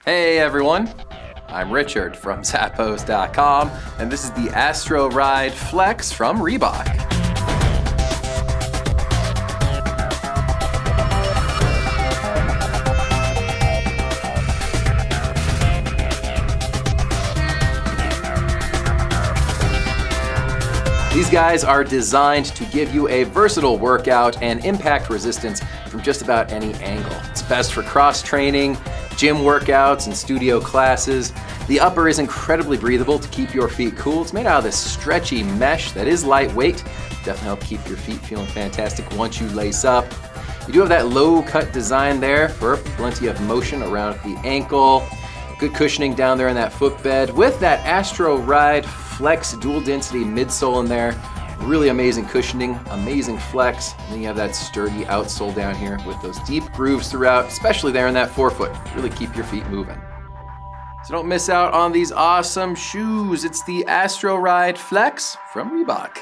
Hey everyone, I'm Richard from Zappos.com, and this is the Astroride Flex from Reebok. These guys are designed to give you a versatile workout and impact resistance from just about any angle. It's best for cross-training, gym workouts, and studio classes. The upper is incredibly breathable to keep your feet cool. It's made out of this stretchy mesh that is lightweight. Definitely help keep your feet feeling fantastic once you lace up. You do have that low-cut design there for plenty of motion around the ankle. Good cushioning down there in that footbed with that Astroride Flex dual density midsole in there. Really amazing cushioning, amazing flex. And then you have that sturdy outsole down here with those deep grooves throughout, especially there in that forefoot. Really keep your feet moving. So don't miss out on these awesome shoes. It's the Astroride Flex from Reebok.